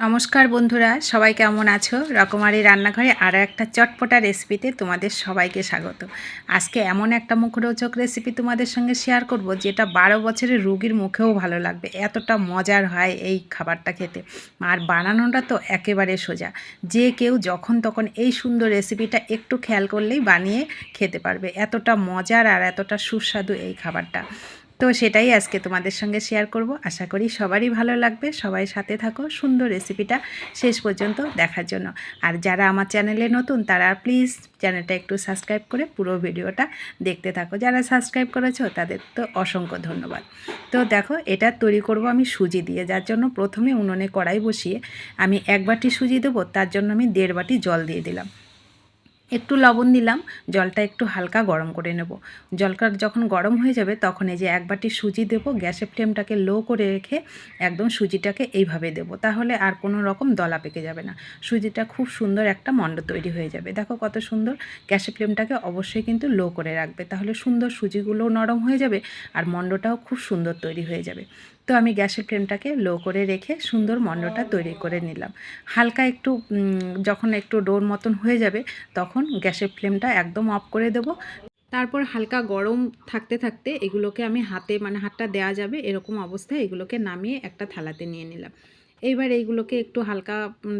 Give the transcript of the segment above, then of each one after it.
নমস্কার বন্ধুরা, সবাই কেমন আছো? রকমারি রান্নাঘরে আরও একটা চটপটা রেসিপিতে তোমাদের সবাইকে স্বাগত। আজকে এমন একটা মুখরোচক রেসিপি তোমাদের সঙ্গে শেয়ার করব, যেটা 12 বছরের রোগীর মুখেও ভালো লাগবে। এতটা মজার হয় এই খাবারটা খেতে, আর বানানোটা তো একেবারে সোজা। যে কেউ যখন তখন এই সুন্দর রেসিপিটা একটু খেয়াল করলেই বানিয়ে খেতে পারবে। এতটা মজার আর এতটা সুস্বাদু এই খাবারটা। তো সেটাই আজকে তোমাদের সঙ্গে শেয়ার করব। আশা করি সবারই ভালো লাগবে। সবাই সাথে থাকো সুন্দর রেসিপিটা শেষ পর্যন্ত দেখার জন্য। আর যারা আমার চ্যানেলে নতুন তারা প্লিজ চ্যানেলটা একটু সাবস্ক্রাইব করে পুরো ভিডিওটা দেখতে থাকো। যারা সাবস্ক্রাইব করেছো তাদের তো অসংখ্য ধন্যবাদ। তো দেখো, এটা তৈরি করব আমি সুজি দিয়ে, যার জন্য প্রথমে উনুনে কড়াই বসিয়ে আমি 1 বাটি সুজি দেবো। তার জন্য আমি 1.5 বাটি জল দিয়ে দিলাম, একটু লবণ দিলাম। জলটা একটু হালকা গরম করে নেব। জলটা যখন গরম হয়ে যাবে তখন এই যে 1 বাটি সুজি দেব। গ্যাসের ফ্লেমটাকে লো করে রেখে একদম সুজিটাকে এইভাবে দেব, তাহলে আর কোনো রকম দলা পেকে যাবে না। সুজিটা খুব সুন্দর একটা মণ্ড তৈরি হয়ে যাবে। দেখো কত সুন্দর। গ্যাসের ফ্লেমটাকে অবশ্যই কিন্তু লো করে রাখবে, তাহলে সুন্দর সুজিগুলোও নরম হয়ে যাবে আর মণ্ডটাও খুব সুন্দর তৈরি হয়ে যাবে। তো আমি গ্যাসের ফ্লেমটাকে লো করে রেখে সুন্দর মণ্ডটা তৈরি করে নিলাম। হালকা একটু যখন একটু ডোর মতন হয়ে যাবে তখন গ্যাসের ফ্লেমটা একদম অফ করে দেব। তারপর হালকা গরম থাকতে থাকতে এগুলোকে আমি হাতে, মানে হাতটা দেওয়া যাবে এরকম অবস্থায় এগুলোকে নামিয়ে একটা থালাতে নিয়ে নিলাম। এইবার এইগুলোকে একটু হালকা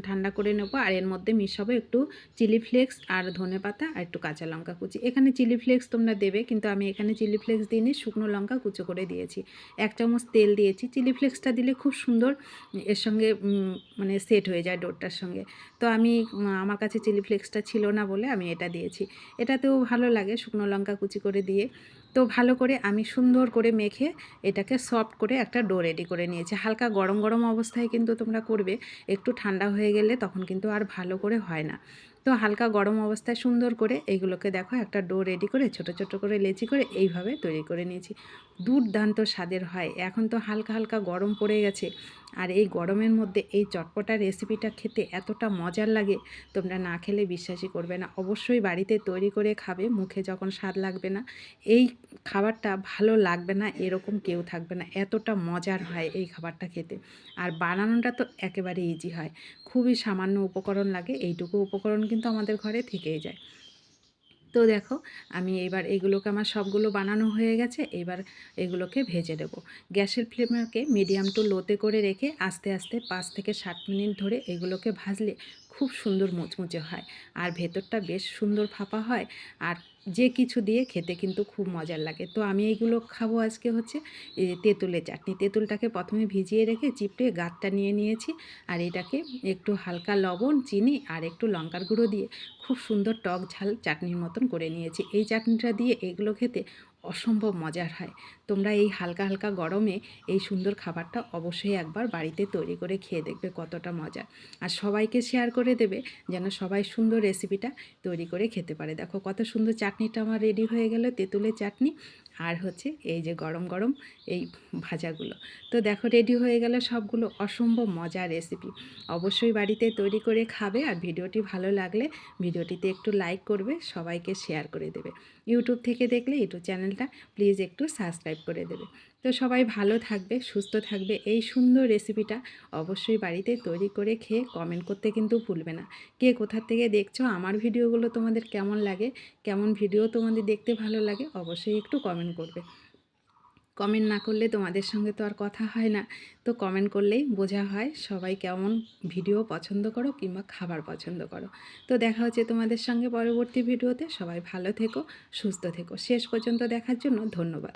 ঠান্ডা করে নেব। আর এর মধ্যে মিশাবো একটু চিলি ফ্লেক্স আর ধনেপাতা আর একটু কাঁচা লঙ্কা কুচি। এখানে চিলি ফ্লেক্স তোমরা দেবে, কিন্তু আমি এখানে চিলি ফ্লেক্স দিইনি, শুকনো লঙ্কা কুচো করে দিয়েছি। 1 চামচ তেল দিয়েছি। চিলি ফ্লেক্সটা দিলে খুব সুন্দর এর সঙ্গে মানে সেট হয়ে যায় ডোরটার সঙ্গে। তো আমি আমার কাছে চিলি ফ্লেক্সটা ছিল না বলে আমি এটা দিয়েছি। এটাতেও ভালো লাগে শুকনো লঙ্কা কুচি করে দিয়ে। তো ভালো করে আমি সুন্দর করে মেখে এটাকে সফট করে একটা ডো রেডি করে নিয়েছি। হালকা গরম গরম অবস্থায় কিন্তু তোমরা করবে, একটু ঠান্ডা হয়ে গেলে তখন কিন্তু আর ভালো করে হয় না। তো হালকা গরম অবস্থায় সুন্দর করে এইগুলোকে দেখো একটা ডো রেডি করে ছোট ছোট করে লেচি করে এইভাবে তৈরি করে নিয়েছি। দুর্দান্ত স্বাদের হয়। এখন তো হালকা হালকা গরম পড়ে গেছে, আর এই গরমের মধ্যে এই চটপটা রেসিপিটা খেতে এতটা মজার লাগে, তোমরা না খেলে বিশ্বাসই করবে না। অবশ্যই বাড়িতে তৈরি করে খাবে, মুখে যখন স্বাদ লাগবে না, এই খাবারটা ভালো লাগবে না এরকম কেউ থাকবে না। এতটা মজার হয় এই খাবারটা খেতে। আর বানানোটা তো একেবারে ইজি হয়, খুবই সামান্য উপকরণ লাগে। এইটুকু উপকরণ কিন্তু আমাদের ঘরে থেকেই যায়। তো দেখো, আমি এবার এগুলোকে আমার সবগুলো বানানো হয়ে গেছে। এবার এগুলোকে ভেজে দেবো। গ্যাসের ফ্লেমকে মিডিয়াম টু লোতে করে রেখে আস্তে আস্তে 5 থেকে 7 মিনিট ধরে এগুলোকে ভাজলে খুব সুন্দর মুচমুচে হয়, আর ভেতরটা বেশ সুন্দর ফাঁপা হয়। আর যে কিছু দিয়ে খেতে কিন্তু খুব মজার লাগে। তো আমি এইগুলো খাবো আজকে হচ্ছে তেঁতুলের চাটনি। তেঁতুলটাকে প্রথমে ভিজিয়ে রেখে চিপড়ে গাঁটটা নিয়ে নিয়েছি, আর এটাকে একটু হালকা লবণ, চিনি আর একটু লঙ্কার গুঁড়ো দিয়ে খুব সুন্দর টক ঝাল চাটনির মতন করে নিয়েছি। এই চাটনিটা দিয়ে এগুলো খেতে অসম্ভব মজার হয়। তোমরা এই হালকা হালকা গরমে এই সুন্দর খাবারটা অবশ্যই একবার বাড়িতে তৈরি করে খেয়ে দেখবে কতটা মজা। আর সবাইকে শেয়ার করে দেবে, যেন সবাই সুন্দর রেসিপিটা তৈরি করে খেতে পারে। দেখো কত সুন্দর চাটনিটা আমার রেডি হয়ে গেল, তেঁতুলের চাটনি। আর হচ্ছে এই যে গরম গরম এই ভাজাগুলো। তো দেখো রেডি হয়ে গেল সবগুলো অসম্ভব মজার রেসিপি। অবশ্যই বাড়িতে তৈরি করে খাবে। আর ভিডিওটি ভালো লাগলে ভিডিওটিতে একটু লাইক করবে, সবাইকে শেয়ার করে দেবে। ইউটিউব থেকে দেখলে ইউটিউব চ্যানেলটা প্লিজ একটু সাবস্ক্রাইব করে দেবে। তো সবাই ভালো থাকবে, সুস্থ থাকবে। এই সুন্দর রেসিপিটা অবশ্যই বাড়িতে তৈরি করে খেয়ে কমেন্ট করতে কিন্তু ভুলবে না। কে কোথা থেকে দেখছো, আমার ভিডিওগুলো তোমাদের কেমন লাগে, কেমন ভিডিও তোমাদের দেখতে ভালো লাগে, অবশ্যই একটু কমেন্ট করবে। কমেন্ট না করলে তোমাদের সঙ্গে তো আর কথা হয় না। তো কমেন্ট করলেই বোঝা হয় সবাই কেমন ভিডিও পছন্দ করো কিংবা খাবার পছন্দ করো। তো দেখা হচ্ছে তোমাদের সঙ্গে পরবর্তী ভিডিওতে। সবাই ভালো থেকো, সুস্থ থেকো। শেষ পর্যন্ত দেখার জন্য ধন্যবাদ।